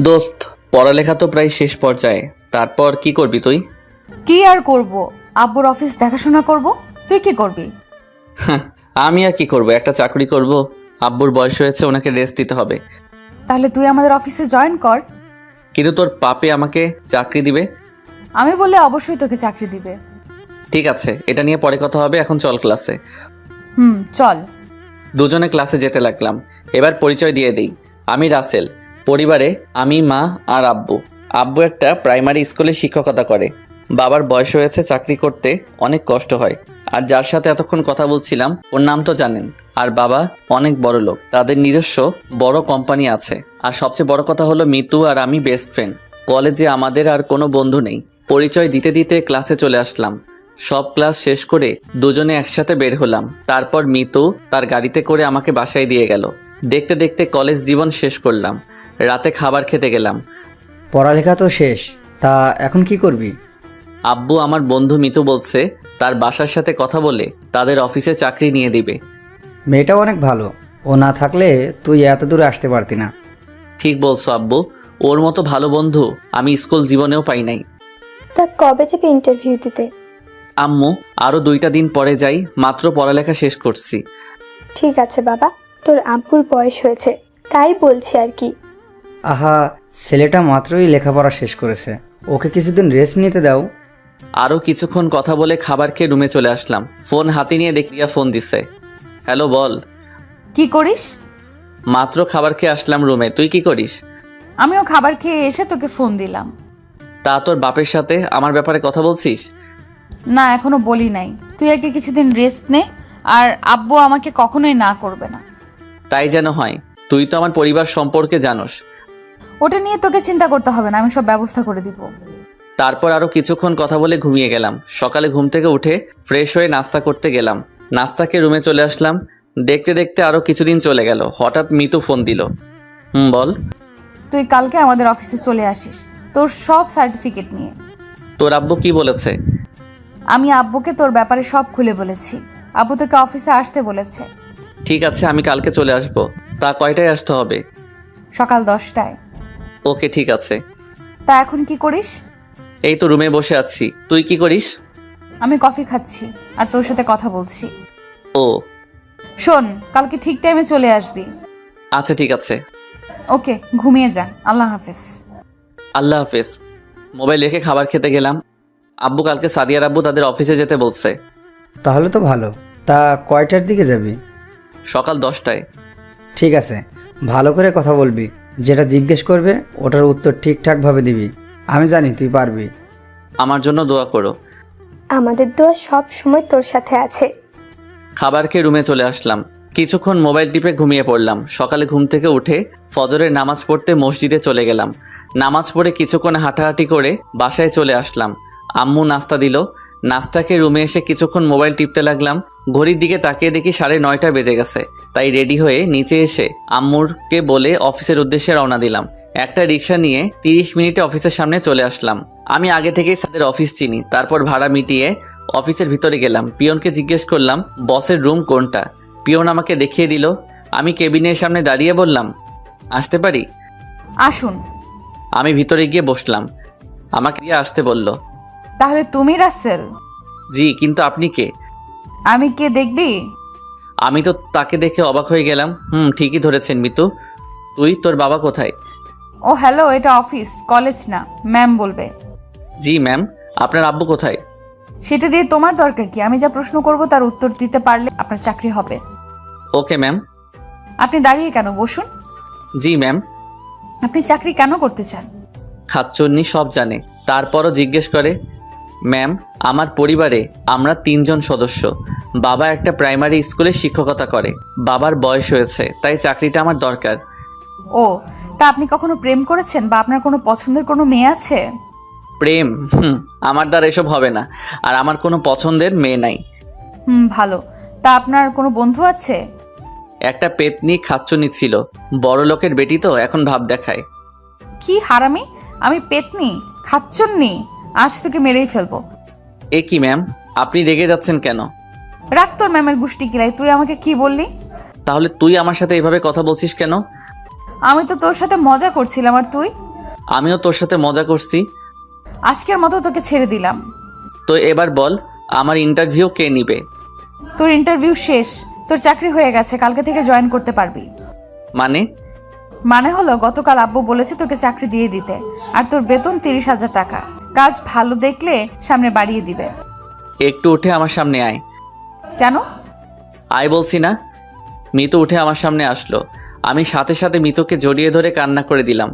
দোস্ত, পড়ালেখা তো প্রায় শেষ পর্যায়ে। তারপর কি করবি তুই? কি আর করব? আব্বুর অফিস দেখাশোনা করব। তুই কি করবি? হ্যাঁ, আমি আর কি করব, একটা চাকরি করব। আব্বুর বয়স হয়েছে, ওনাকে রেস্ট দিতে হবে। তাহলে তুই আমাদের অফিসে জয়েন কর। কিন্তু তোর পাপে আমাকে চাকরি দিবে? আমি বললে অবশ্যই তোকে চাকরি দিবে। ঠিক আছে, এটা নিয়ে পরে কথা হবে, এখন চল ক্লাসে। চল। দুজনে ক্লাসে যেতে লাগলাম। এবার পরিচয় দিয়ে দিই, আমি রাসেল। পরিবারে আমি, মা আর আব্বু। আব্বু একটা প্রাইমারি স্কুলে শিক্ষকতা করে। বাবার বয়স হয়েছে, চাকরি করতে অনেক কষ্ট হয়। আর যার সাথে এতক্ষণ কথা বলছিলাম, ওর নাম তো জানেন। আর বাবা অনেক বড় লোক, তাদের নিজস্ব বড় কোম্পানি আছে। আর সবচেয়ে বড় কথা হলো, মিতু আর আমি বেস্ট ফ্রেন্ড। কলেজে আমাদের আর কোনো বন্ধু নেই। পরিচয় দিতে দিতে ক্লাসে চলে আসলাম। সব ক্লাস শেষ করে দুজনে একসাথে বের হলাম। তারপর মিতু তার গাড়িতে করে আমাকে বাসায় দিয়ে গেল। দেখতে দেখতে কলেজ জীবন শেষ করলাম। রাতে খাবার খেতে গেলাম। পড়ালেখা তো শেষ, তা এখন কি করবি? আব্বু আমার বন্ধু মিতু বলছে তার বাসার সাথে কথা বলে তাদের অফিসে চাকরি নিয়ে দিবে। মেয়েটাও অনেক ভালো, ও না থাকলে তুই এত দূরে আসতে পারতি না। ঠিক বলছো আব্বু, ওর মতো ভালো বন্ধু আমি স্কুল জীবনেও পাই নাই। তা কবে যাবে ইন্টারভিউ দিতে? আম্মু, আরও 2টা দিন পরে যাই, মাত্র পড়ালেখা শেষ করছি। ঠিক আছে বাবা, তোর আব্বুর বয়স হয়েছে, তাই বলছি আর কি। আহা, ছেলেটা মাত্রই লেখাপড়া শেষ করেছে, ওকে কিছুদিন রেস্ট নিতে দাও। আরও কিছুক্ষণ কথা বলে খাবার খেয়ে রুমে চলে আসলাম। ফোন হাতে নিয়ে দেখি রিয়া ফোন দিছে। হ্যালো, বল। কি করিস? মাত্র খাবার খেয়ে আসলাম রুমে, তুই কি করিস? আমিও খাবার খেয়ে এসে তোকে ফোন দিলাম। তা তোর বাপের সাথে আমার ব্যাপারে কথা বলছিস? না, এখনো বলি নাই। তুই আগে কিছুদিন রেস্ট নে, আর আব্বু আমাকে কখনোই না করবে না। তাই যেন হয়। তুই তো আমার পরিবার সম্পর্কে জানোস। ওটা নিয়ে তোকে চিন্তা করতে হবে না, আমি সব ব্যবস্থা করে দিব। তারপর আরও কিছুক্ষণ কথা বলে ঘুমিয়ে গেলাম। সকালে ঘুম থেকে উঠে ফ্রেশ হয়ে নাস্তা করতে গেলাম। নাস্তাকে রুমে চলে আসলাম। দেখতে দেখতে আরও কিছুদিন চলে গেল। হঠাৎ মিতু ফোন দিল। বল। তুই কালকে আমাদের অফিসে চলে আসিস তোর সব সার্টিফিকেট নিয়ে। তোর আব্বু কি বলেছে? আমি আব্বুকে তোর ব্যাপারে সব খুলে বলেছি। আব্বু তোকে অফিসে আসতে বলেছে। ঠিক আছে, আমি কালকে চলে আসব। তা কয়টায় আসতে হবে? সকাল 10টায়। ওকে, ঠিক আছে। তা এখন কি করিস? এই তো রুমে বসে আছি, তুই কি করিস? আমি কফি খাচ্ছি আর তোর সাথে কথা বলছি। ও শোন, কালকে ঠিক টাইমে চলে আসবি। আচ্ছা, ঠিক আছে। ওকে, ঘুমিয়ে যা। আল্লাহ হাফেজ। আল্লাহ হাফেজ। মোবাইল রেখে খাবার খেতে গেলাম। আব্বু কালকে সাদিয়ার আব্বু তাদের অফিসে যেতে বলছে। তাহলে তো ভালো, তা কয়টার দিকে যাবি? সকাল 10টায়। ঠিক আছে, ভালো করে কথা বলবি, যেটা জিজ্ঞেস করবে ওটার উত্তর ঠিকঠাকভাবে দিবি। আমি জানি তুই পারবি। আমার জন্য দোয়া করো। আমাদের দোয়া সব সময় তোর সাথে আছে। খাবার খেয়ে রুমে চলে আসলাম। কিছুক্ষণ মোবাইল টিপে ঘুমিয়ে পড়লাম। সকালে ঘুম থেকে উঠে ফজরের নামাজ পড়তে মসজিদে চলে গেলাম। নামাজ পড়ে কিছুক্ষণ হাঁটাহাঁটি করে বাসায় চলে আসলাম। আম্মু নাস্তা দিল। নাস্তা খেয়ে রুমে এসে কিছুক্ষণ মোবাইল টিপতে লাগলাম। ঘড়ির দিকে তাকিয়ে দেখি 9:30 বেজে গেছে। তাই রেডি হয়ে নিচে এসে আম্মুরকে বলে অফিসের উদ্দেশ্যে রওনা দিলাম। একটা রিক্সা নিয়ে 30 মিনিটে অফিসের সামনে চলে আসলাম। আমি আগে থেকেই তাদের অফিস চিনি। তারপর ভাড়া মিটিয়ে অফিসের ভিতরে গেলাম। পিয়নকে জিজ্ঞেস করলাম বসের রুম কোনটা। পিয়ন আমাকে দেখিয়ে দিল। আমি কেবিনের সামনে দাঁড়িয়ে বললাম, আসতে পারি? আসুন। আমি ভিতরে গিয়ে বসলাম। আমাকে দিয়ে আসতে বলল। তাহলে তুমি রাসেল? জি, কিন্তু আপনি কে? আমি কে দেখবি? আমি তো তাকে দেখে অবাক হয়ে গেলাম। ঠিকই ধরেছেন মিতু। তোর বাবা কোথায়? ও হ্যালো, এটা অফিস, কলেজ না। ম্যাম বলবে। জি ম্যাম। আপনার আব্বু কোথায়? সেটা দিয়ে তোমার দরকার কি? আমি যা প্রশ্ন করব তার উত্তর দিতে পারলে আপনার চাকরি হবে। Okay ma'am. আপনি দাঁড়িয়ে কেন? বসুন। জি ম্যাম। আপনি চাকরি কেন করতে চান? খাচ্চন্নি সব জানে, তারপরও জিজ্ঞেস করে। ম্যাম, আমার পরিবারে আমরা 3জন সদস্য। বাবা একটা প্রাইমারি স্কুলে শিক্ষকতা করে। বাবার বয়স হয়েছে, তাই চাকরিটা আমার দরকার। ও, তা আপনি কখনো প্রেম করেছেন বা আপনার কোনো পছন্দের কোনো মেয়ে আছে? প্রেম? আমার দ্বারা এসব হবে না। আর আমার কোনো পছন্দের মেয়ে নাই। ভালো। তা আপনার কোনো বন্ধু আছে? একটা পেতনি খাচ্চনি ছিল। বড় লোকের বেটি তো এখন ভাব দেখায়। কি হারামি! আমি পেতনি? খাচ্ছন্নি? আজ তোকে মেরেই ফেলবো। এ কি ম্যাম, আপনি রেগে যাচ্ছেন কেন? রাখ তোর ম্যামের গুষ্টি কিলাই। তুই আমাকে কি বললি? তাহলে তুই আমার সাথে এভাবে কথা বলছিস কেন? আমি তো তোর সাথে মজা করছিলাম, আর তুই? আমিও তোর সাথে মজা করছি। আজকের মতো তোকে ছেড়ে দিলাম। তো এবার বল, আমার ইন্টারভিউ কে নিবে? তোর ইন্টারভিউ শেষ, তোর চাকরি হয়ে গেছে, কালকে থেকে জয়েন করতে পারবি। মানে? মানে হলো গতকাল আব্বু বলেছে তোকে চাকরি দিয়ে দিতে, আর তোর বেতন 30,000 টাকা। কাজ ভালো দেখলে সামনে বাড়িয়ে দিবে। একটু উঠে আমার সামনে আয়। কেন? আয় বলছি না। মিতু উঠে আমার সামনে আসলো। আমি সাথে সাথে মিতুকে জড়িয়ে ধরে কান্না করে দিলাম।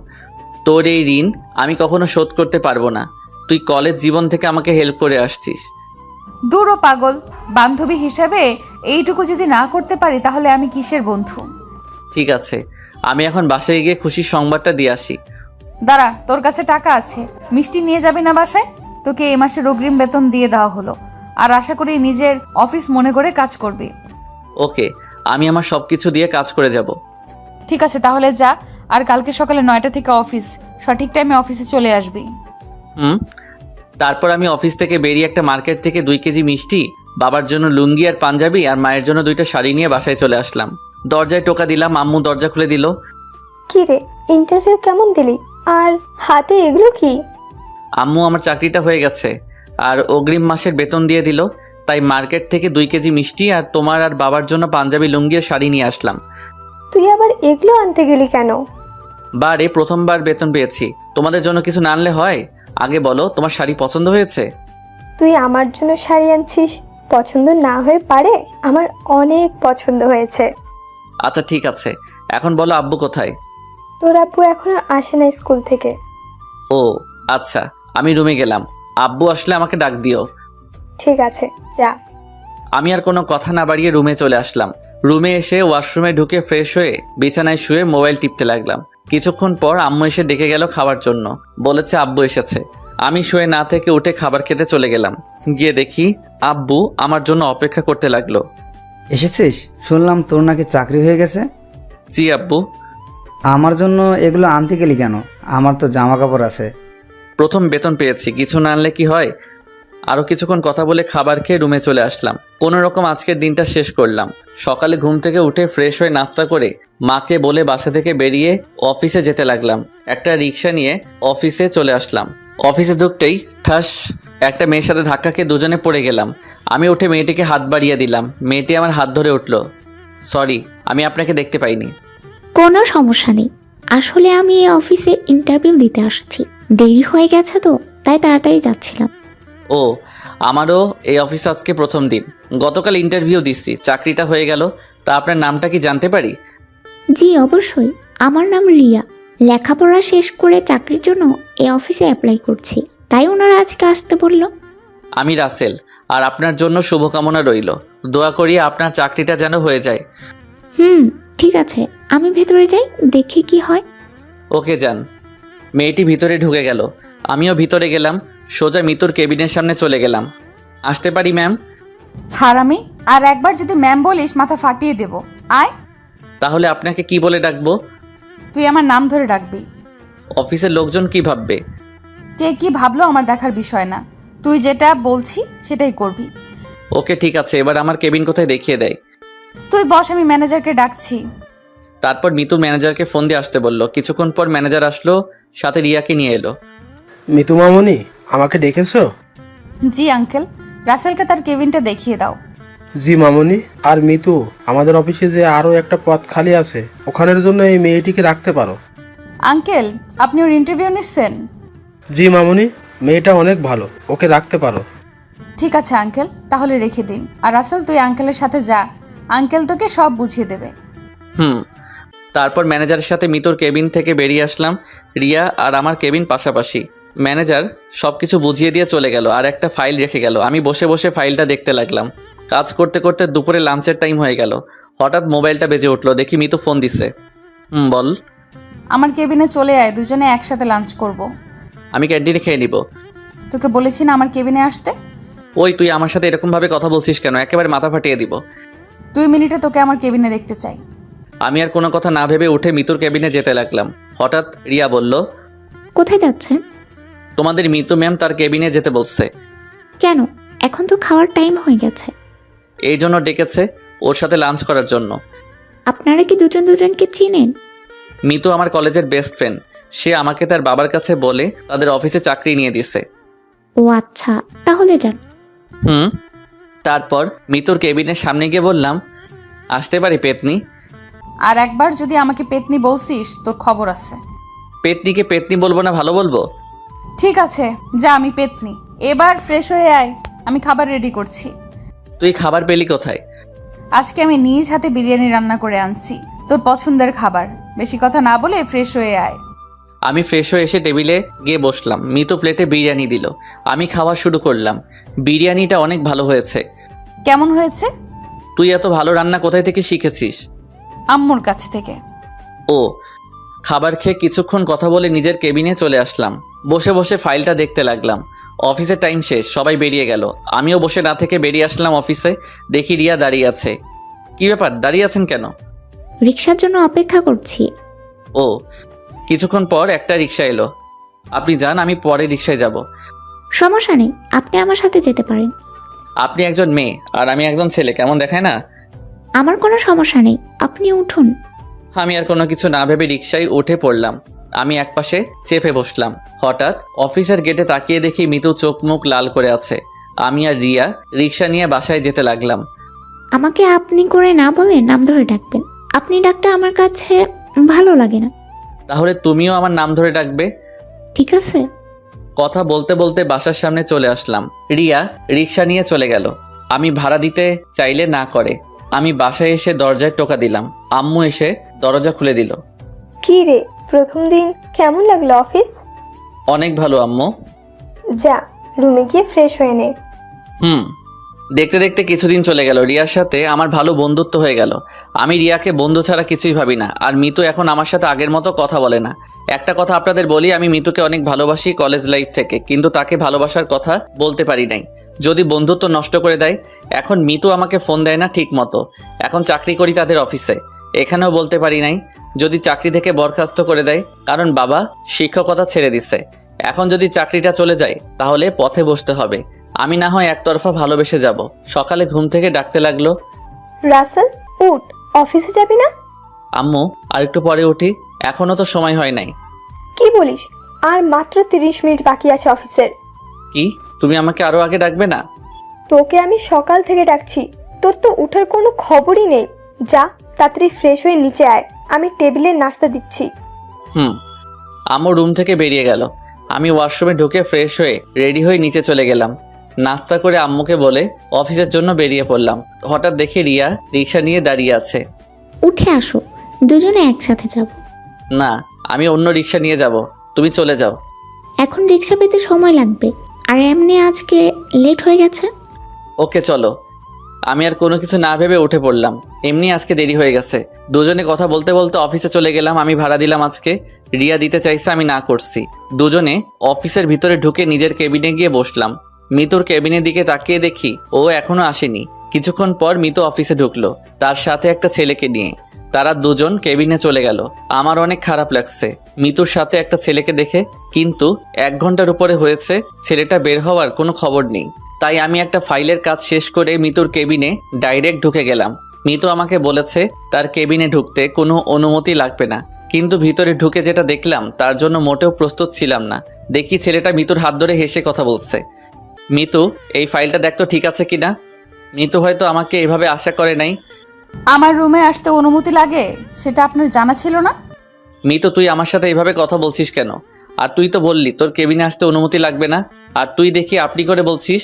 তোর এই ঋণ আমি কখনো শোধ করতে পারবো না। তুই কলেজ জীবন থেকে আমাকে হেল্প করে আসছিস। দূর ও পাগল, বান্ধবী হিসাবে এইটুকু যদি না করতে পারি তাহলে আমি কিসের বন্ধু? ঠিক আছে, আমি এখন বাসায় গিয়ে খুশির সংবাদটা দিয়ে আসি। দাঁড়া, তোর কাছে টাকা আছে, মিষ্টি নিয়ে যাবি না বাসায়? তোকে এই মাসের অগ্রিম বেতন দিয়ে দেওয়া হলো, আর আশা করি নিজের অফিস মনে করে কাজ করবি। ওকে, আমি আমার সব কিছু দিয়ে কাজ করে যাব। ঠিক আছে, তাহলে যা, আর কালকে সকালে 9টা থেকে অফিস, সঠিক টাইমে অফিসে চলে আসবি। হুম। তারপর আমি অফিস থেকে বেরিয়ে একটা মার্কেট থেকে 2 কেজি মিষ্টি, বাবার জন্য লুঙ্গি আর পাঞ্জাবি, আর মায়ের জন্য 2টা শাড়ি নিয়ে বাসায় চলে আসলাম। দরজায় টোকা দিলাম, আম্মু দরজা খুলে দিল। কি রে, ইন্টারভিউ কেমন দিলি? আর হাতে এগুলো কি? আম্মু আমার চাকরিটা হয়ে গেছে আর অগ্রিম মাসের বেতন দিয়ে দিল, তাই মার্কেট থেকে 2 কেজি মিষ্টি আর তোমার আর বাবার জন্য পাঞ্জাবি লুঙ্গি আর শাড়ি নিয়ে আসলাম। তুই আবার এগুলো আনতে গেলি কেন? বারে প্রথমবার বেতন পেয়েছি, তোমাদের জন্য কিছু না আনলে হয়? আগে বলো, তোমার শাড়ি পছন্দ হয়েছে? তুই আমার জন্য শাড়ি আনছিস, পছন্দ না হয়ে পারে? আমার অনেক পছন্দ হয়েছে। আচ্ছা ঠিক আছে, এখন বলো আব্বু কোথায়? তোর আব্বু এখনো আসে না স্কুল থেকে। ও আচ্ছা, আমি রুমে গেলাম। আব্বু আসলে আমাকে ডাক দিও। ঠিক আছে, যা। আমি আর কোনো কথা না বাড়িয়ে রুমে চলে আসলাম। রুমে এসে ওয়াশরুমে ঢুকে ফ্রেশ হয়ে বিছানায় শুয়ে মোবাইল টিপতে লাগলাম। কিছুক্ষণ পর আম্মু এসে ডেকে গেল খাবার জন্য, বলেছে আব্বু এসেছে। আমি শুয়ে না থেকে উঠে খাবার খেতে চলে গেলাম। গিয়ে দেখি আব্বু আমার জন্য অপেক্ষা করতে লাগলো। এসেছিস? শুনলাম তোর নাকি চাকরি হয়ে গেছে। জি আব্বু। আমার জন্য এগুলো আনতে গেলি কেন? আমার তো জামা কাপড় আছে। প্রথম বেতন পেয়েছি, কিছু না আনলে কি হয়? আরও কিছুক্ষণ কথা বলে খাবার খেয়ে রুমে চলে আসলাম। কোনো রকম আজকের দিনটা শেষ করলাম। সকালে ঘুম থেকে উঠে ফ্রেশ হয়ে নাস্তা করে মাকে বলে বাসা থেকে বেরিয়ে অফিসে যেতে লাগলাম। একটা রিক্সা নিয়ে অফিসে চলে আসলাম। অফিসে ঢুকতেই ঠাস একটা মেয়ের সাথে ধাক্কা খেয়ে দুজনে পড়ে গেলাম। আমি উঠে মেয়েটিকে হাত বাড়িয়ে দিলাম। মেয়েটি আমার হাত ধরে উঠল। সরি, আমি আপনাকে দেখতে পাইনি। কোনো সমস্যা নেই, আসলে আমি এই অফিসে ইন্টারভিউ দিতে আসছি, দেরি হয়ে গেছে তো তাই তাড়াতাড়ি যাচ্ছিলাম। ও, আমারও এই অফিস আজকে প্রথম দিন। গতকাল ইন্টারভিউ দিচ্ছি, চাকরিটা হয়ে গেল। তা আপনার নামটা কি জানতে পারি? জি অবশ্যই, আমার নাম রিয়া। লেখাপড়া শেষ করে চাকরির জন্য এই অফিসে অ্যাপ্লাই করছি, তাই ওনারা আজকে আসতে বলল। আমি রাসেল, আর আপনার জন্য শুভকামনা রইল। দোয়া করি আপনার চাকরিটা যেন হয়ে যায়। ঠিক আছে, আমি ভেতরে যাই, দেখি কি হয়। ওকে যান। মেয়েটি ভিতরে ঢুকে গেল, আমিও ভিতরে গেলাম। সোজা মিতুর কেবিনের সামনে চলে গেলাম। আসতে পারি ম্যাম? হারামি, আর একবার যদি ম্যাম বলিস মাথা ফাটিয়ে দেব। আয়। তাহলে আপনাকে কি বলে ডাকবো? তুই আমার নাম ধরে ডাকবি। অফিসের লোকজন কি ভাববে? কে কি ভাবলো আমার দেখার বিষয় না, তুই যেটা বলছি সেটাই করবি। ওকে ঠিক আছে, এবার আমার কেবিন কোথায় দেখিয়ে দেয়। তুই বস, আমি ম্যানেজারকে ডাকছি। তারপর মিতু ম্যানেজারকে ফোন দিয়ে আসতে বলল। কিছুক্ষণ পর ম্যানেজার আসলো, সাথে রিয়াকে নিয়ে এলো। মিতু মামনি, আমাকে ডেকেছো? জি আঙ্কেল, রাসেলকে তার কেবিনটা দেখিয়ে দাও। জি মামনি। আর মিতু, আমাদের অফিসে যে আরও একটা পদ খালি আছে, ওখানের জন্য এই মেয়েটিকে রাখতে পারো। আঙ্কেল, আপনি ওর ইন্টারভিউ নিচ্ছেন? জি মামনি, মেয়েটা অনেক ভালো, ওকে রাখতে পারো। ঠিক আছে আঙ্কেল, তাহলে রেখে দিন। আর রাসেল, তুই আঙ্কেলের সাথে যা, আঙ্কেল তোকে সব বুঝিয়ে দেবে। তারপর ম্যানেজারের সাথে মিতুর কেবিন থেকে বেরিয়ে আসলাম। রিয়া আর আমার কেবিন পাশাপাশি। ম্যানেজার সব কিছু বুঝিয়ে দিয়ে চলে গেল, আর একটা ফাইল রেখে গেল। আমি বসে বসে ফাইলটা দেখতে লাগলাম। কাজ করতে করতে দুপুরে লাঞ্চের টাইম হয়ে গেল। হঠাৎ মোবাইলটা বেজে উঠলো, দেখি মিতু ফোন দিছে। বল। আমার কেবিনে চলে আয়, দুজনে একসাথে লাঞ্চ করব। আমি ক্যান্টিনে খেয়ে নিব। তোকে বলেছি না আমার কেবিনে আসতে? ওই তুই আমার সাথে এরকমভাবে কথা বলছিস কেন? একেবারে মাথা ফাটিয়ে দিব। 2 মিনিটে তোকে আমার কেবিনে দেখতে চাই। আমি আর কোনো কথা না ভেবে উঠে মিতুর কেবিনে যেতে লাগলাম। হঠাৎ রিয়া বলল, কোথায় যাচ্ছেন? তোমাদের মিতু ম্যাম তার কেবিনে যেতে বলছে। কেন? এখন তো খাওয়ার টাইম হয়ে গেছে। এই জন্য ডেকেছে, ওর সাথে লাঞ্চ করার জন্য। আপনারা কি দুজন দুজনকে চিনেন? মিতু আমার কলেজের বেস্ট ফ্রেন্ড। সে আমাকে তার বাবার কাছে বলে তাদের অফিসে চাকরি নিয়ে দিছে। ও আচ্ছা, তাহলে যান। হুম। তারপর মিতুর কেবিনের সামনে গিয়ে বললাম, আসতে পারি পেতনি? আর একবার যদি আমাকে পেতনি বলছিস তোর খবর আছে। পেতনিকে পেতনি বলবো না ভালো বলবো? ঠিক আছে, যা, আমি পেতনি। এবার ফ্রেশ হয়ে আয়, আমি খাবার রেডি করছি। তুই খাবার পেলি কোথায়? আজকে আমি নিজ হাতে বিরিয়ানি রান্না করে আনছি, তোর পছন্দের খাবার। বেশি কথা না বলে ফ্রেশ হয়ে আয়। আমি ফ্রেশ হয়ে এসে টেবিলে গিয়ে বসলাম। মিতু প্লেটে বিরিয়ানি দিল, আমি খাওয়া শুরু করলাম। বিরিয়ানিটা অনেক ভালো হয়েছে। কেমন হয়েছে? তুই এত ভালো রান্না কোথায় থেকে শিখেছিস? আম্মুর কাছ থেকে। ও। খাবার খেয়ে কিছুক্ষণ কথা বলে নিজের কেবিনে চলে আসলাম। বসে বসে ফাইলটা দেখতে লাগলাম। অফিসের টাইম শেষ, সবাই বেরিয়ে গেল। আমিও বসে না থেকে বেরিয়ে আসলাম অফিসে। দেখি রিয়া দাঁড়িয়ে আছে। কি ব্যাপার, দাঁড়িয়ে আছেন কেন? রিক্সার জন্য অপেক্ষা করছি। ও। কিছুক্ষণ পর একটা রিক্সা এলো। আপনি যান, আমি পরে রিক্সায় যাব। সমস্যা নেই, আপনি আমার সাথে যেতে পারেন। আপনি একজন মেয়ে আর আমি একজন ছেলে, কেমন দেখায় না? আমার কোনো সমস্যা নেই, আপনি উঠুন। আমি আর কোনো কিছু না ভেবে রিক্সায় উঠে পড়লাম। আমি একপাশে চেপে বসলাম। হঠাৎ অফিসের গেটে তাকিয়ে দেখি মিতু চোখ মুখ লাল করে আছে। আমি আর রিয়া রিক্সা নিয়ে বাসায় যেতে লাগলাম। আমাকে আপনি করে না বলে নাম ধরে ডাকবেন। আপনি ডাকটা আমার কাছে ভালো লাগে না। তাহলে তুমিও আমার নাম ধরে ডাকবে? ঠিক আছে। কথা বলতে বলতে বাসার সামনে চলে আসলাম। রিয়া রিক্সা নিয়ে চলে গেল। আমি ভাড়া দিতে চাইলে না করে। আমি বাসায় এসে দরজায় টোকা দিলাম। আম্মু এসে দরজা খুলে দিল। কি রে, প্রথম দিন কেমন লাগলো অফিস? অনেক ভালো আম্মু। যা, রুমে গিয়ে ফ্রেশ হয়ে নে। হুম। দেখতে দেখতে কিছুদিন চলে গেল। রিয়ার সাথে আমার ভালো বন্ধুত্ব হয়ে গেল। আমি রিয়াকে বন্ধু ছাড়া কিছুই ভাবি না। আর মিতু এখন আমার সাথে আগের মতো কথা বলে না। একটা কথা আপনাদের বলি, আমি মিতুকে অনেক ভালোবাসি কলেজ লাইফ থেকে, কিন্তু তাকে ভালোবাসার কথা বলতে পারি নাই, যদি বন্ধুত্ব নষ্ট করে দেয়। এখন মিতু আমাকে ফোন দেয় না ঠিক মতো। এখন চাকরি করি তাদের অফিসে, এখানেও বলতে পারি নাই, যদি চাকরি থেকে বরখাস্ত করে দেয়, কারণ বাবা শিক্ষকতা ছেড়ে দিছে। এখন যদি চাকরিটা চলে যায় তাহলে পথে বসতে হবে। আমি না হয় একতরফা ভালোবেসে যাব। সকালে ঘুম থেকে ডাকতে লাগলো, রাসেল উঠ, অফিসে যাবি না? আম্মু আর একটু পরে উঠি, এখনো তো সময় হয় নাই। কি বলিস? আর মাত্র 30 মিনিট বাকি আছে অফিসের। কি, তুমি আমাকে আরো আগে ডাকবে না? তোকে আমি সকাল থেকে ডাকছি, তোর তো উঠার কোনো খবরই নেই। যা, তাড়াতাড়ি ফ্রেশ হয়ে নিচে আয়, আমি টেবিলে নাস্তা দিচ্ছি। হুম। আম্মু রুম থেকে বেরিয়ে গেল। আমি ওয়াশরুমে ঢুকে ফ্রেশ হয়ে রেডি হয়ে নিচে চলে গেলাম। নাস্তা করে আম্মুকে বলে অফিসের জন্য বেরিয়ে পড়লাম। হঠাৎ দেখি রিয়া রিক্সা নিয়ে দাঁড়িয়ে আছে। উঠে আসো, দুজনে একসাথে যাব। না, আমি অন্য রিক্সা নিয়ে যাব, তুমি চলে যাও। এখন রিক্সা পেতে সময় লাগবে, আর এমনি আজকে লেট হয়ে গেছে। ওকে চলো। আমি আর কোনো কিছু না ভেবে উঠে পড়লাম। এমনি আজকে দেরি হয়ে গেছে। দুজনে কথা বলতে বলতে অফিসে চলে গেলাম। আমি ভাড়া দিলাম আজকে। রিয়া দিতে চাইছে, আমি না করছি। দুজনে অফিসের ভিতরে ঢুকে নিজের কেবিনে গিয়ে বসলাম। মিতুর কেবিনের দিকে তাকিয়ে দেখি ও এখনো আসেনি। কিছুক্ষণ পর মিতু অফিসে ঢুকলো, তার সাথে একটা ছেলেকে নিয়ে। তারা দুজন কেবিনে চলে গেল। আমার অনেক খারাপ লাগছে মিতুর সাথে একটা ছেলেকে দেখে, কিন্তু 1 ঘন্টার উপরে হয়েছে ছেলেটা বের হওয়ার কোনো খবর নেই। তাই আমি একটা ফাইলের কাজ শেষ করে মিতুর কেবিনে ডাইরেক্ট ঢুকে গেলাম। মিতু আমাকে বলেছে তার কেবিনে ঢুকতে কোনো অনুমতি লাগবে না, কিন্তু ভিতরে ঢুকে যেটা দেখলাম তার জন্য মোটেও প্রস্তুত ছিলাম না। দেখি ছেলেটা মিতুর হাত ধরে হেসে কথা বলছে। মিতু, এই ফাইলটা দেখতো ঠিক আছে কিনা। মিতু হয়তো আমাকে এভাবে আশা করে নাই। আমার রুমে আসতে অনুমতি লাগে সেটা আপনার জানা ছিল না? মিতু, তুই আমার সাথে এইভাবে কথা বলছিস কেন? আর তুই তো বললি তোর কেবিনে আসতে অনুমতি লাগবে না, আর তুই দেখি আপনি করে বলছিস।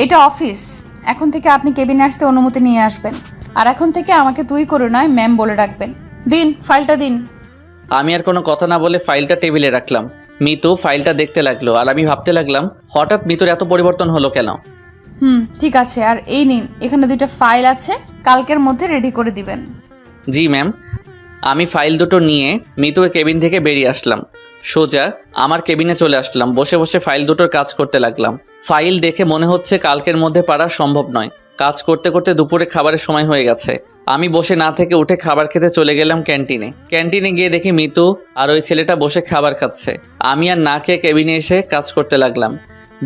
এটা অফিস, এখন থেকে আপনি কেবিনে আসতে অনুমতি নিয়ে আসবেন। আর এখন থেকে আমাকে তুই করে নয় ম্যাম বলে ডাকবেন। দিন, ফাইলটা দিন। আমি আর কোনো কথা না বলে ফাইলটা টেবিলে রাখলাম। মিতু ফাইলটা দেখতে লাগলো, আর আমি ভাবতে লাগলাম হঠাৎ মিতুর এত পরিবর্তন হলো কেন। ঠিক আছে, আর এই নিন, এখানে 2টা ফাইল আছে, কালকের মধ্যে রেডি করে দিবেন। জি ম্যাম। আমি ফাইল দুটো নিয়ে মিতুর কেবিন থেকে বেরিয়ে আসলাম। সোজা আমার কেবিনে চলে আসলাম। বসে বসে ফাইল দুটোর কাজ করতে লাগলাম। ফাইল দেখে মনে হচ্ছে কালকের মধ্যে পারা সম্ভব নয়। কাজ করতে করতে দুপুরে খাবারের সময় হয়ে গেছে। আমি বসে না থেকে উঠে খাবার খেতে চলে গেলাম ক্যান্টিনে। ক্যান্টিনে গিয়ে দেখি মিতু আর ওই ছেলেটা বসে খাবার খাচ্ছে। আমি আর না খেয়ে কেবিনে এসে কাজ করতে লাগলাম।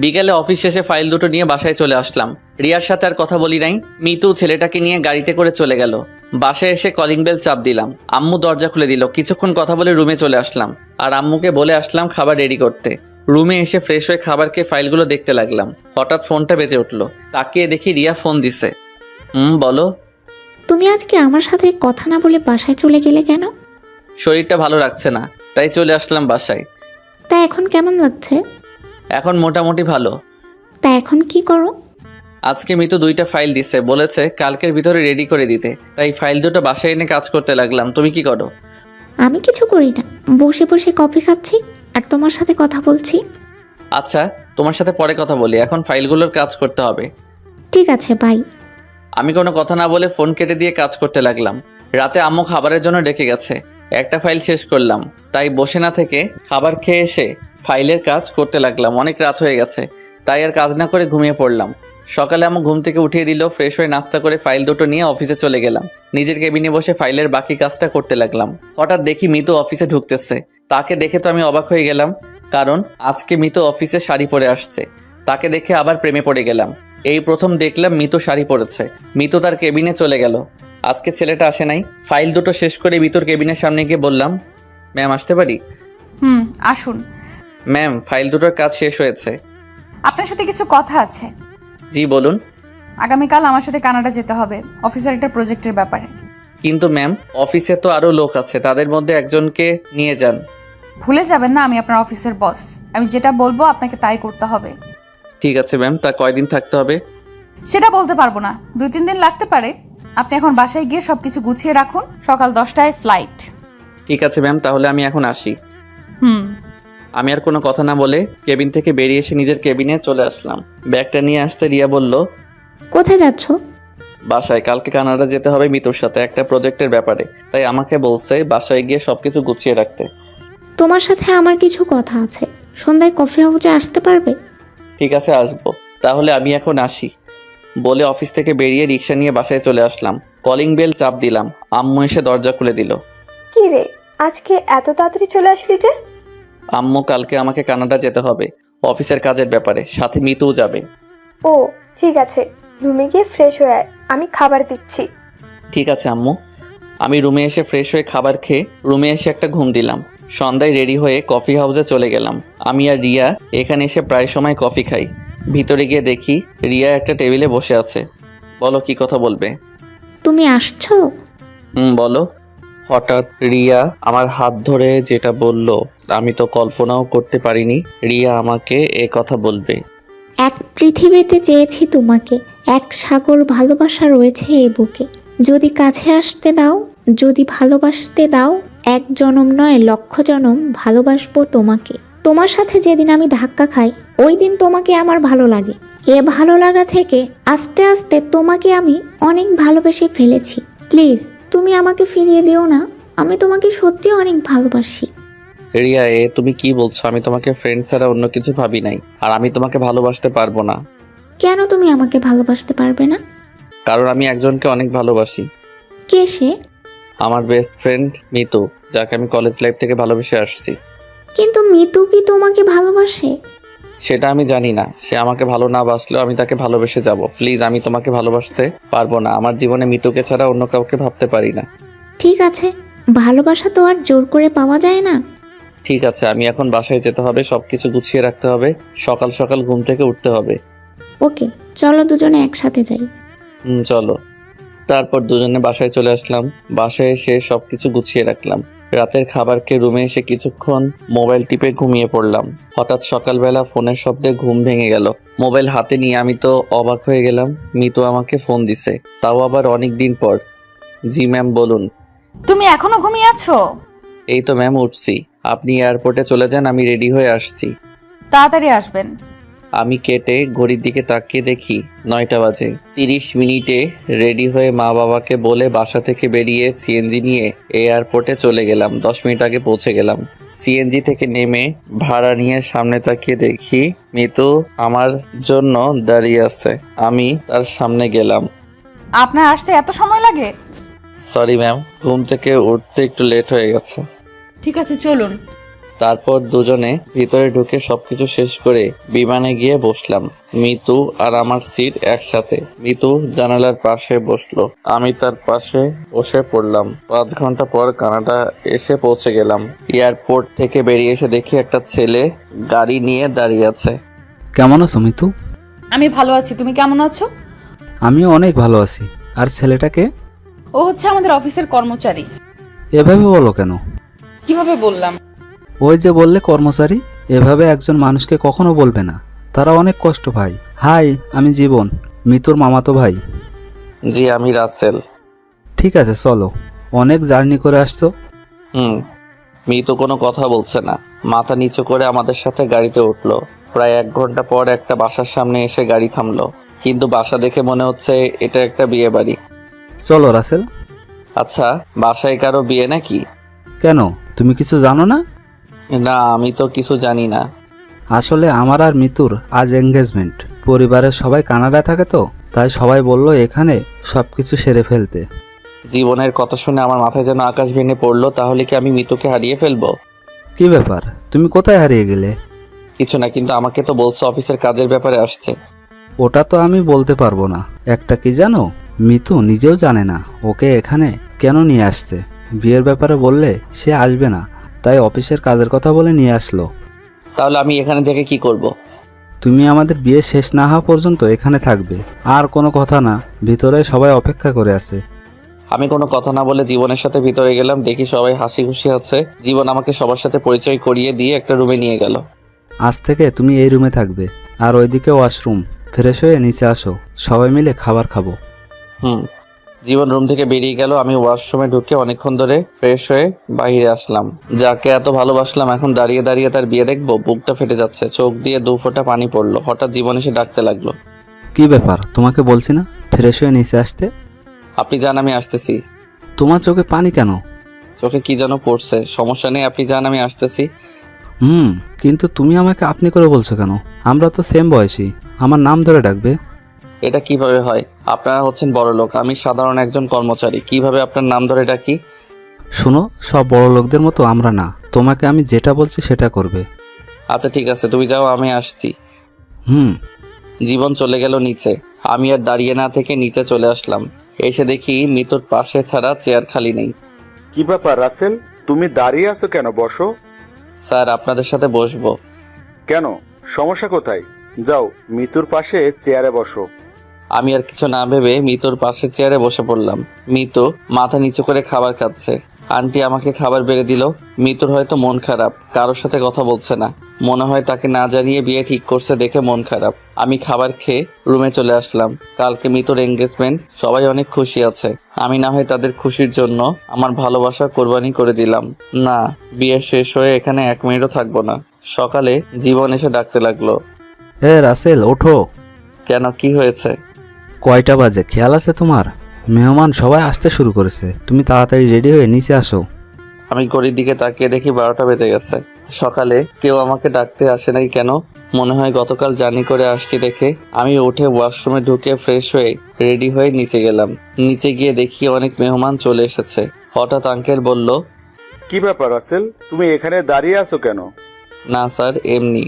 বিকেলে অফিস শেষে ফাইল দুটো নিয়ে বাসায় চলে আসলাম। রিয়ার সাথে আর কথা বলি নাই। মিতু ছেলেটাকে নিয়ে গাড়িতে করে চলে গেল। বাসায় এসে কলিং বেল চাপ দিলাম। আম্মু দরজা খুলে দিল। কিছুক্ষণ কথা বলে রুমে চলে আসলাম আর আম্মুকে বলে আসলাম খাবার রেডি করতে। রুমে এসে ফ্রেশ হয়ে খাবার খেয়ে ফাইলগুলো দেখতে লাগলাম। হঠাৎ ফোনটা বেজে উঠলো। তাকিয়ে দেখি রিয়া ফোন দিছে। বলো। তুমি আজকে আমার সাথে কথা না বলে বাসায় চলে গেলে কেন? শরীরটা ভালো লাগছে না, তাই চলে আসলাম বাসায়। তা এখন কেমন লাগছে? এখন মোটামুটি ভালো। তা এখন কি করো? আজকে মিতু 2টা ফাইল দিছে, বলেছে কালকের ভিতরে রেডি করে দিতে, তাই ফাইল দুটো বাসায় এনে কাজ করতে লাগলাম। তুমি কি করো? আমি কিছু করি না, বসে বসে কফি খাচ্ছি আর তোমার সাথে কথা বলছি। আচ্ছা, তোমার সাথে পরে কথা বলি, এখন ফাইলগুলোর কাজ করতে হবে। ঠিক আছে, বাই। আমি কোনো কথা না বলে ফোন কেটে দিয়ে কাজ করতে লাগলাম। রাতে আম্মু খাবারের জন্য ডেকে গেছে। একটা ফাইল শেষ করলাম, তাই বসে না থেকে খাবার খেয়ে এসে ফাইলের কাজ করতে লাগলাম। অনেক রাত হয়ে গেছে, তাই আর কাজ না করে ঘুমিয়ে পড়লাম। সকালে আম্মু ঘুম থেকে উঠিয়ে দিল। ফ্রেশ হয়ে নাস্তা করে ফাইল দুটো নিয়ে অফিসে চলে গেলাম। নিজের কেবিনে বসে ফাইলের বাকি কাজটা করতে লাগলাম। হঠাৎ দেখি মিতু অফিসে ঢুকতেছে। তাকে দেখে তো আমি অবাক হয়ে গেলাম, কারণ আজকে মিতু অফিসে শাড়ি পরে আসছে। তাকে দেখে আবার প্রেমে পড়ে গেলাম। এই প্রথম দেখলাম মিতু শাড়ি পরেছে। মিতু তার কেবিনে চলে গেল। আজকে ছেলেটা আসে নাই। ফাইল দুটো শেষ করে মিতুর কেবিনের সামনে গিয়ে বললাম, ম্যাম আসতে পারি? আসুন। ম্যাম, ফাইল দুটোর কাজ শেষ হয়েছে। আপনার সাথে কিছু কথা আছে। জি বলুন। আগামীকাল আমার সাথে কানাডা যেতে হবে অফিসের একটা প্রজেক্টের ব্যাপারে। কিন্তু ম্যাম, অফিসে তো আরও লোক আছে, তাদের মধ্যে একজনকে নিয়ে যান। ভুলে যাবেন না আমি আপনার অফিসের বস। আমি যেটা বলবো আপনাকে তাই করতে হবে। ঠিক আছে ম্যাম, তা কয়দিন থাকতে হবে? সেটা বলতে পারবো না, 2-3 দিন লাগতে পারে। আপনি এখন বাসায় গিয়ে সবকিছু গুছিয়ে রাখুন, সকাল 10টায় ফ্লাইট। ঠিক আছে ম্যাম, তাহলে আমি এখন আসি। হুম। আমি আর কোনো কথা না বলে কেবিন থেকে বেরিয়ে এসে নিজের কেবিনে চলে আসলাম। ব্যাগটা নিয়ে আসতে রিয়া বলল, কোথায় যাচ্ছ? বাসায়। কালকে কানাডা যেতে হবে মিতুর সাথে একটা প্রজেক্টের ব্যাপারে, তাই আমাকে বলছে বাসায় গিয়ে সবকিছু গুছিয়ে রাখতে। তোমার সাথে আমার কিছু কথা আছে, সন্ধ্যায় কফি হাউসে আসতে পারবে? ঠিক আছে, আসবো। তাহলে আমি এখন আসি বলে অফিস থেকে বেরিয়ে রিক্সা নিয়ে বাসায় চলে আসলাম। কলিং বেল চাপ দিলাম। আম্মু এসে দরজা খুলে দিল। কি রে, আজকে এত তাড়াতাড়ি চলে আসলি যে? আম্মু, কালকে আমাকে কানাডা যেতে হবে অফিসের কাজের ব্যাপারে, সাথে মিতুও যাবে। ও ঠিক আছে, রুমে গিয়ে ফ্রেশ হয়ে আয়, আমি খাবার দিচ্ছি। ঠিক আছে আম্মু। আমি রুমে এসে ফ্রেশ হয়ে খাবার খেয়ে রুমে এসে একটা ঘুম দিলাম। সন্ধ্যায় রেডি হয়ে কফি হাউসে চলে গেলাম। আমি আর রিয়া এখানে এসে প্রায় সময় কফি খাই। ভিতরে গিয়ে দেখি রিয়া একটা টেবিলে বসে আছে। বলো, কি কথা বলবে? তুমি আসছো? বলো। হঠাৎ রিয়া আমার হাত ধরে যেটা বলল, আমি তো কল্পনাও করতে পারিনি রিয়া আমাকে এ কথা বলবে। এক পৃথিবীতে চেয়েছি তোমাকে, এক সাগর ভালোবাসা রয়েছে এ বুকে। যদি কাছে আসতে দাও, যদি ভালোবাসতে দাও, এক জনম নয় লক্ষ জনম ভালোবাসবো তোমাকে। তোমার সাথে যেদিন আমি ধাক্কা খাই, ওই দিন তোমাকে আমার ভালো লাগে। এ ভালো লাগা থেকে আস্তে আস্তে তোমাকে আমি অনেক ভালোবেসে ফেলেছি। প্লিজ তুমি আমাকে ফিরিয়ে দিও না, আমি তোমাকে সত্যি অনেক ভালোবাসি। রিয়া, তুমি কি বলছো? আমি তোমাকে ফ্রেন্ড ছাড়া অন্য কিছু ভাবি নাই, আর আমি তোমাকে ভালোবাসতে পারবো না। কেন তুমি আমাকে ভালোবাসতে পারবে না? কারণ আমি একজনকে অনেক ভালোবাসি। কে সে? আমার বেস্ট ফ্রেন্ড মিতু, যাকে আমি কলেজ লাইফ থেকে ভালোবেসে আসছি। কিন্তু মিতু কি তোমাকে ভালোবাসে? সেটা আমি জানি না। সে আমাকে ভালো না বাসলেও আমি তাকে ভালোবেসে যাব। প্লিজ, আমি তোমাকে ভালোবাসতে পারবো না। আমার জীবনে মিতুকে ছাড়া অন্য কাউকে ভাবতে পারি না। ঠিক আছে, ভালোবাসা তো আর জোর করে পাওয়া যায় না। ঠিক আছে, আমি এখন বাসায় যেতে হবে, সবকিছু গুছিয়ে রাখতে হবে, সকাল সকাল ঘুম থেকে উঠতে হবে। ওকে, চলো দুজনে একসাথে যাই। চলো। তারপর দুজনে বাসায় চলে আসলাম। বাসায় এসে সবকিছু গুছিয়ে রাখলাম। রাতের খাবার খেয়ে রুমে এসে কিছুক্ষণ মোবাইল টিপে ঘুমিয়ে পড়লাম। হঠাৎ সকালবেলা ফোনের শব্দে ঘুম ভেঙে গেল। মোবাইল হাতে নিয়ে আমি তো অবাক হয়ে গেলাম। মিতু আমাকে ফোন দিছে, তাও আবার অনেক দিন পর। জি ম্যাম, বলুন। তুমি এখনো ঘুমিয়ে আছো? এই তো ম্যাম, উঠছি। আপনি এয়ারপোর্টে চলে যান, আমি রেডি হয়ে আসছি। তাড়াতাড়ি আসবেন। আমি কেটে ঘড়ির দিকে তাকিয়ে দেখি 9টা বাজে। 30 মিনিটে রেডি হয়ে মা বাবাকে বলে বাসা থেকে বেরিয়ে সিএনজি নিয়ে এয়ারপোর্টে চলে গেলাম। 10 মিনিট আগে পৌঁছে গেলাম। সিএনজি থেকে নেমে ভাড়া নিয়ে সামনে তাকিয়ে দেখি মিতু আমার জন্য দাঁড়িয়ে আছে। আমি তার সামনে গেলাম। আপনার আসতে এত সময় লাগে? সরি ম্যাম, ঘুম থেকে উঠতে একটু লেট হয়ে গেছে। ঠিক আছে, চলুন। তারপর দুজনে ভিতরে ঢুকে সবকিছু শেষ করে বিমানে গিয়ে বসলাম। মিতু আর আমার সিট একসাথে। মিতু জানালার পাশে বসলো, আমি তার পাশে বসে পড়লাম। 5 ঘন্টা পর কানাডা এসে পৌঁছে গেলাম। এয়ারপোর্ট থেকে বেরিয়ে এসে দেখি একটা ছেলে গাড়ি নিয়ে দাঁড়িয়ে আছে। কেমন আছো মিতু? আমি ভালো আছি, তুমি কেমন আছো? আমিও অনেক ভালো আছি। আর ছেলেটাকে? ও হচ্ছে আমাদের অফিসের কর্মচারী। এভাবে বলো কেন? কিভাবে বললাম? ওই যে বললে কর্মচারী, এভাবে একজন মানুষকে কখনো বলবে না, তারা অনেক কষ্ট পায়। হাই, আমি জীবন, মিতুর মামাতো ভাই। জি, আমি রাসেল। ঠিক আছে, চলো। অনেক জার্নি করে আসছো। মিতু কোনো কথা বলছে না, মাথা নিচু করে আমাদের সাথে গাড়িতে উঠলো। প্রায় 1 ঘন্টা পর একটা বাসার সামনে এসে গাড়ি থামলো, কিন্তু বাসা দেখে মনে হচ্ছে এটা একটা বিয়ে বাড়ি। চলো রাসেল। আচ্ছা, বাসায় কারো বিয়ে নাকি? কেন, তুমি কিছু জানো না? না, আমি তো কিছু জানি না। আসলে আমার আর মিতুর আজ এঙ্গেজমেন্ট। পরিবারের সবাই কানাডায় থাকে তো, তাই সবাই বলল এখানে সবকিছু সেরে ফেলতে। জীবনের কথা শুনে আমার মাথায় যেন আকাশ ভেঙে পড়লো। তাহলে কি আমি মিতুকে হারিয়ে ফেলবো? কি ব্যাপার, তুমি কোথায় হারিয়ে গেলে? কিছু না, কিন্তু আমাকে তো বলছো অফিসের কাজের ব্যাপারে আসছে। ওটা তো আমি বলতে পারবো না। একটা কি জানো, মিতু নিজেও জানে না ওকে এখানে কেন নিয়ে আসছে। বিয়ের ব্যাপারে বললে সে আসবে না, তাই অফিসের কাজের কথা বলে নিয়ে আসলো। তাহলে আমি এখানে থেকে কি করব? তুমি আমাদের বিয়ে শেষ না হওয়া পর্যন্ত এখানে থাকবে। আর কোনো কথা না, ভিতরে সবাই অপেক্ষা করে আছে। আমি কোনো কথা না বলে জীবনের সাথে ভিতরে গেলাম। দেখি সবাই হাসি খুশি আছে। জীবন আমাকে সবার সাথে পরিচয় করিয়ে দিয়ে একটা রুমে নিয়ে গেল। আজ থেকে তুমি এই রুমে থাকবে, আর ওইদিকে ওয়াশরুম। ফ্রেশ হয়ে নিচে আসো, সবাই মিলে খাবার খাবো। জীবন রুম থেকে বেরিয়ে গেল। আমি ওয়াশরুমে ঢুকে অনেকক্ষণ ধরে ফ্রেশ হয়ে বাইরে আসলাম। যাকে এত ভালোবাসলাম এখন দাঁড়িয়ে দাঁড়িয়ে তার বিয়ে দেখবো? বুকটা ফেটে যাচ্ছে, চোখ দিয়ে 2 ফোঁটা পানি পড়লো। হঠাৎ জীবন এসে ডাকতে লাগলো। কি ব্যাপার, তোমাকে বলছি না ফ্রেশ হয়ে নিচে আসতে? আপনি যান, আমি আসতেছি। তোমার চোখে পানি কেন? চোখে কি যেন পড়ছে। সমস্যা নেই, আপনি যান, আমি আসতেছি। কিন্তু তুমি আমাকে আপনি করে বলছো কেন? আমরা তো সেম বয়সী, আমার নাম ধরে ডাকবে। এটা কিভাবে হয়? আপনারা হচ্ছেন বড় লোক, আমি সাধারণ একজন কর্মচারী, কিভাবে আপনার নাম ধরে ডাকি? শোনো, সব বড় লোকদের মতো আমরা না। তোমাকে আমি যেটা বলছি সেটা করবে। আচ্ছা ঠিক আছে, তুমি যাও, আমি আসছি। জীবন চলে গেল নিচে। আমি আর দাঁড়িয়ে না থেকে নিচে চলে আসলাম। এসে দেখি মিতুর পাশে ছাড়া চেয়ার খালি নেই। কি ব্যাপার রাসেল, তুমি দাঁড়িয়ে আছো কেন? বসো। স্যার, আপনাদের সাথে বসবো। কেন, সমস্যা কোথায়? যাও মিতুর পাশে চেয়ারে বসো। আমি আর কিছু না ভেবে মিতুর পাশের চেয়ারে বসে পড়লাম। মিতু মাথা নিচু করে খাবার খাচ্ছে। আন্টি আমাকে খাবার বেড়ে দিল। মিতুর হয়তো মন খারাপ, কারোর সাথে কথা বলছে না। মনে হয় তাকে না জানিয়ে বিয়ে ঠিক করছে দেখে মন খারাপ। আমি খাবার খেয়ে রুমে চলে আসলাম। কালকে মিতুর এঙ্গেজমেন্ট, সবাই অনেক খুশি আছে। আমি না হয় তাদের খুশির জন্য আমার ভালোবাসা কোরবানি করে দিলাম। না, বিয়ে শেষ হয়ে এখানে 1 মিনিটও থাকবো না। সকালে জীবন এসে ডাকতে লাগলো। রাসেল, ওঠো। কেন, কি হয়েছে? কয়টা বাজে খেয়াল আছে তোমার? মেহমান সবাই আসতে শুরু করেছে, তুমি তাড়াতাড়ি রেডি হয়ে নিচে আসো। আমি ঘড়ির দিকে তাকিয়ে দেখি 12টা বেজে গেছে। সকালে কেউ আমাকে ডাকতে আসে নাই কেন? মনে হয় গতকাল জার্নি করে আসছি দেখে। আমি উঠে ওয়াশরুমে ঢুকে ফ্রেশ হয়ে রেডি হয়ে নিচে গেলাম। নিচে গিয়ে দেখি অনেক মেহমান চলে এসেছে। হঠাৎ আঙ্কেল বলল, কি ব্যাপার রাসেল, তুমি এখানে দাঁড়িয়ে আছো কেন? না স্যার, এমনি।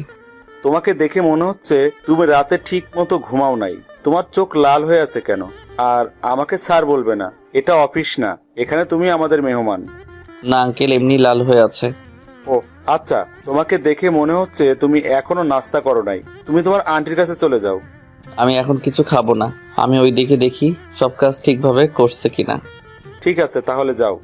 তোমাকে দেখে মনে হচ্ছে তুমি রাতে ঠিক মতো ঘুমাও নাই। তোমার চোখ লাল হয়ে আছে কেন? আর আমাকে স্যার বলবে না, এটা অফিস না, এখানে তুমি আমাদের মেহমান। না আঙ্কেল, এমনি লাল হয়ে আছে। ও আচ্ছা, তোমাকে দেখে মনে হচ্ছে তুমি এখনো নাস্তা করো নাই। তুমি তোমার আন্টির কাছে চলে যাও। আমি এখন কিছু খাবো না। আমি ওই দিকে দেখি সব কাজ ঠিকভাবে করছে কিনা। ঠিক আছে, তাহলে যাও।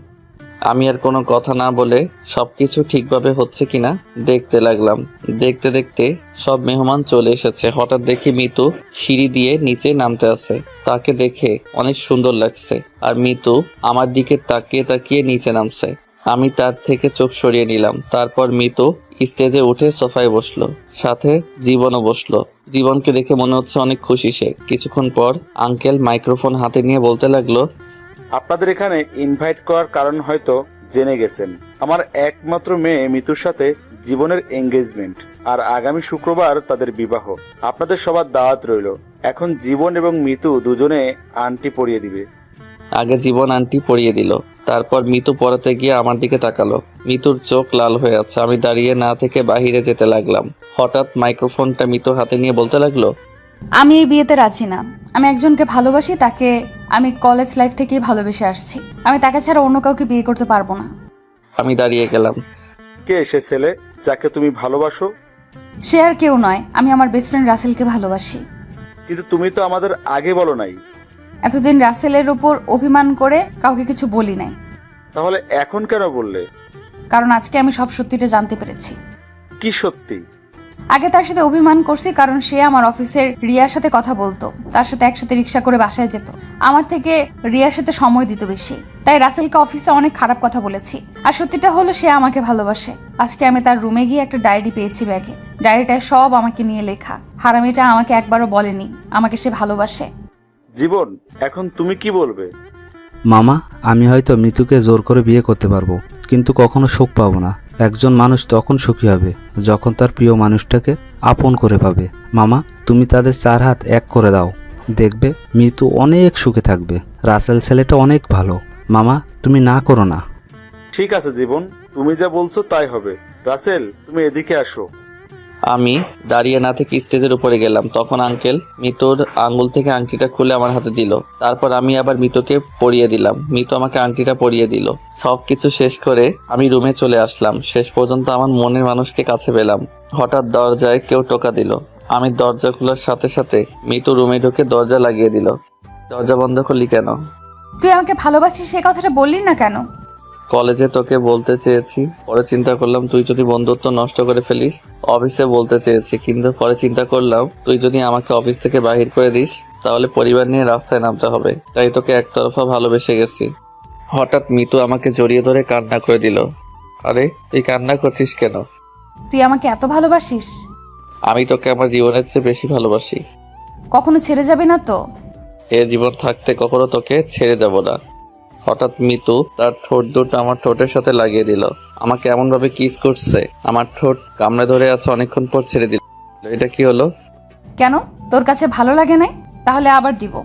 আমি আর কোনো কথা না বলে সবকিছু ঠিকভাবে হচ্ছে কিনা দেখতে লাগলাম। দেখতে দেখতে সব মেহমান চলে এসেছে। হঠাৎ দেখি মিতু সিঁড়ি দিয়ে নিচে নামতে আছে। তাকে দেখে অনেক সুন্দর লাগছে। আর মিতু আমার দিকে তাকিয়ে তাকিয়ে নিচে নামছে। আমি তার থেকে চোখ সরিয়ে নিলাম। তারপর মিতু স্টেজে উঠে সোফায় বসলো, সাথে জীবনও বসলো। জীবনকে দেখে মনে হচ্ছে অনেক খুশি সে। কিছুক্ষণ পর আঙ্কেল মাইক্রোফোন হাতে নিয়ে বলতে লাগলো, আপনাদের এখানে ইনভাইট করার কারণ হয়তো জেনে গেছেন। আমার একমাত্র মেয়ে মিতুর সাথে জীবনের এঙ্গেজমেন্ট, আর আগামী শুক্রবার তাদের বিবাহ। আপনাদের সবার দাওয়াত রইল। এখন জীবন এবং মিতু দুজনে আংটি পরিয়ে দিবে। আগে জীবন আন্টি পরিয়ে দিল। তারপর মিতু পড়াতে গিয়ে আমার দিকে তাকালো। মিতুর চোখ লাল হয়ে আছে। আমি দাঁড়িয়ে না থেকে বাহিরে যেতে লাগলাম। হঠাৎ মাইক্রোফোনটা মিতু হাতে নিয়ে বলতে লাগলো, আমি এই বিয়েতে রাজি না। আমি একজনকে ভালোবাসি, তাকে আমি কলেজ লাইফ থেকেই ভালোবেসে আসছি। আমি তাকে ছাড়া অন্য কাউকে বিয়ে করতে পারবো না। আমি দাঁড়িয়ে গেলাম। কে সে ছেলে যাকে তুমি ভালোবাসো? সে আর কেউ নয়, আমি আমার বেস্ট ফ্রেন্ড রাসেলকে ভালোবাসি। কিন্তু তুমি তো আমাদের আগে বলো নাই। এতদিন রাসেলের উপর অভিমান করে কাউকে কিছু বলি নাই, তাহলে এখন কেন বললে? কারণ আজকে আমি সব সত্যিটা জানতে পেরেছি। কি সত্যি? আগে তার সাথে অভিমান করছি কারণ সে আমার অফিসের রিয়ার সাথে কথা বলতো, তার সাথে একসাথে রিক্সা করে বাসায় যেত, আমার থেকে রিয়ার সাথে সময় দিত বেশি। তাই রাসেলকে অফিসে অনেক খারাপ কথা বলেছি। আর সত্যিটা হলো সে আমাকে ভালোবাসে। আজকে আমি তার রুমে গিয়ে একটা ডায়েরি পেয়েছি ব্যাগে। ডায়েরিটায় সব আমাকে নিয়ে লেখা। হারামিটা আমাকে একবারও বলেনি আমাকে সে ভালোবাসে। জীবন, এখন তুমি কি বলবে? মামা, আমি হয়তো মিতুকে জোর করে বিয়ে করতে পারবো, কিন্তু কখনো সুখ পাবো না। একজন মানুষ তখন সুখী হবে যখন তার প্রিয় মানুষটাকে আপন করে পাবে। মামা, তুমি তাদের 4 হাত এক করে দাও, দেখবে মিতু অনেক সুখে থাকবে। রাসেল ছেলেটা অনেক ভালো। মামা, তুমি না করো না। ঠিক আছে জীবন, তুমি যা বলছো তাই হবে। রাসেল, তুমি এদিকে আসো। আমি দাঁড়িয়ে না থেকে স্টেজের উপরে গেলাম। তখন আঙ্কেল মিতুর আঙ্গুল থেকে আংটিটা খুলে আমার হাতে দিল। তারপর আমি আবার মিতুকে পরিয়ে দিলাম। মিতু আমাকে আংটিটা পরিয়ে দিল। সবকিছু শেষ করে আমি রুমে চলে আসলাম। শেষ পর্যন্ত আমার মনের মানুষকে কাছে পেলাম। হঠাৎ দরজায় কেউ টোকা দিল। আমি দরজা খোলার সাথে সাথে মিতু রুমে ঢুকে দরজা লাগিয়ে দিল। দরজা বন্ধ করলি কেন? তুই আমাকে ভালোবাসিস সে কথাটা বললি না কেন? কলেজে তোকে বলতে চেয়েছি, পরে চিন্তা করলাম তুই যদি বন্ধুত্ব নষ্ট করে ফেলিস। অফিসে বলতে চেয়েছি, কিন্তু পরে চিন্তা করলাম তুই যদি আমাকে অফিস থেকে বাহির করে দিস তাহলে পরিবার নিয়ে রাস্তায় নামতে হবে। তাই তোকে একতরফা ভালোবেসে গেছি। হঠাৎ মিতু আমাকে জড়িয়ে ধরে কান্না করে দিল। আরে তুই কান্না করছিস কেন? তুই আমাকে এত ভালোবাসিস? আমি তোকে আমার জীবনের চেয়ে বেশি ভালোবাসি। কখনো ছেড়ে যাবে না তো? এ জীবন থাকতে কখনো তোকে ছেড়ে যাব না। হঠাৎ মিতু তার ঠোঁট দুটো আমার ঠোঁটের সাথে লাগিয়ে দিল। আমাকে এমন ভাবে কিস করছে, আমার ঠোঁট কামড়ে ধরে আছে, অনেকক্ষণ পর ছেড়ে দিল। এটা কি হলো? কেন, তোর কাছে ভালো লাগে নাই? তাহলে আবার দিব।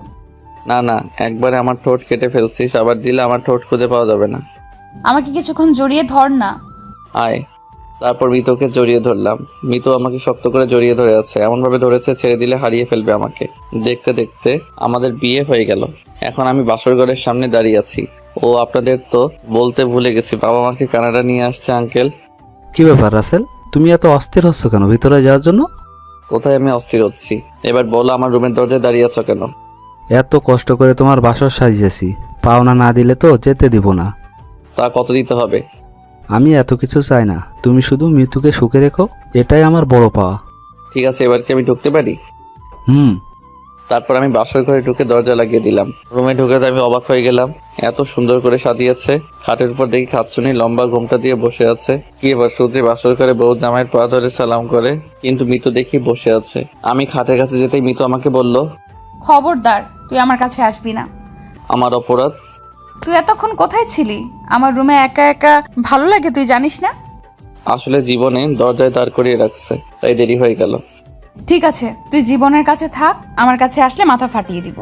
না না, একবারে আমার ঠোঁট কেটে ফেলছিস, আবার দিলে আমার ঠোঁট খুঁজে পাওয়া যাবে না। আমাকে কিছুক্ষণ জড়িয়ে ধর না। আয়। তারপর মিতুকে জড়িয়ে ধরলাম। মিতু আমাকে শক্ত করে জড়িয়ে ধরে আছে, এমন ভাবে ধরেছে ছেড়ে দিলে হারিয়ে ফেলবে আমাকে। দেখতে দেখতে আমাদের বিয়ে হয়ে গেল। এখন আমি বাসর ঘরের সামনে দাঁড়িয়ে আছি। ও আপনাদের তো বলতে ভুলে গেছি, বাবা আমাকে কানাডা নিয়ে আসছে আঙ্কেল। কি ব্যাপার রাসেল, তুমি এত অস্থির হচ্ছ কেন ভিতরে যাওয়ার জন্য? কোথায় আমি অস্থির হচ্ছি? এবার বলো, আমার রুমের দরজায় দাঁড়িয়ে আছো কেন? এত কষ্ট করে তোমার বাসর সাজিয়েছি, পাওনা না দিলে তো যেতে দিব না। তা কত দিতে হবে? আমি এত কিছু চাই না, তুমি শুধু মিতুকে সুখে রেখো, এটাই আমার বড় পাওয়া। ঠিক আছে, এবার কি আমি ঢুকতে পারি? হুম। তারপর আমি বাসর ঘরে ঢুকে দরজা লাগিয়ে দিলাম। রুমে ঢুকে তো আমি অবাক হয়ে গেলাম, এত সুন্দর করে সাজিয়েছে। খাটের উপর দেখি খাচ্ছুনি লম্বা ঘোমটা দিয়ে বসে আছে। কি এবার সূর্যে বাসর করে বউ জামাইয়ের পা ধরে সালাম করে, কিন্তু মিতু দেখি বসে আছে। আমি খাটের কাছে যেতেই মিতু আমাকে বলল, খবরদার, তুই আমার কাছে আসবি না। আমার অপরাধ? তুই এতক্ষণ কোথায় ছিলি? আমার রুমে একা একা ভালো লাগে, তুই জানিস না? আসলে জীবনে দরজায় দাঁড় করিয়ে রাখছে, তাই দেরি হয়ে গেল। ঠিক আছে, তুই জীবনের কাছে থাক, আমার কাছে আসলে মাথা ফাটিয়ে দিব।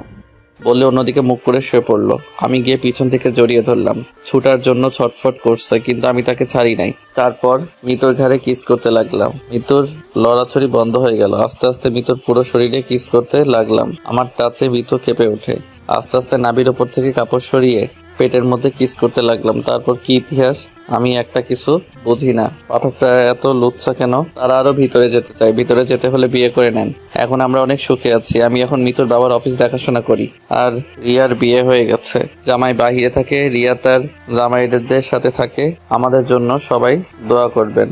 বললে অন্যদিকে মুখ করে শুয়ে পড়লো। আমি গিয়ে পিছন থেকে জড়িয়ে ধরলাম। ছুটার জন্য ছটফট করছে, কিন্তু আমি তাকে ছাড়ি নাই। তারপর মিতুর ঘাড়ে কিস করতে লাগলাম। মিতুর লড়াছড়ি বন্ধ হয়ে গেল। আস্তে আস্তে মিতুর পুরো শরীরে কিস করতে লাগলাম। আমার টাচে মিতু কেঁপে ওঠে। আস্তে আস্তে নাভির ওপর থেকে কাপড় সরিয়ে পেটের মধ্যে কিস করতে লাগলাম। তারপর কি ইতিহাস আমি একটা কিছু বুঝি না। পাঠকরা এত লুচ্ছা কেন? তারা আরো ভিতরে যেতে চায়। ভিতরে যেতে হলে বিয়ে করে নেন। এখন আমরা অনেক সুখে আছি। আমি এখন মিতুর বাবার অফিস দেখাশোনা করি। আর রিয়ার বিয়ে হয়ে গেছে। জামাই বাহিরে থাকে, রিয়া তার জামাইদের সাথে থাকে। আমাদের জন্য সবাই দোয়া করবেন।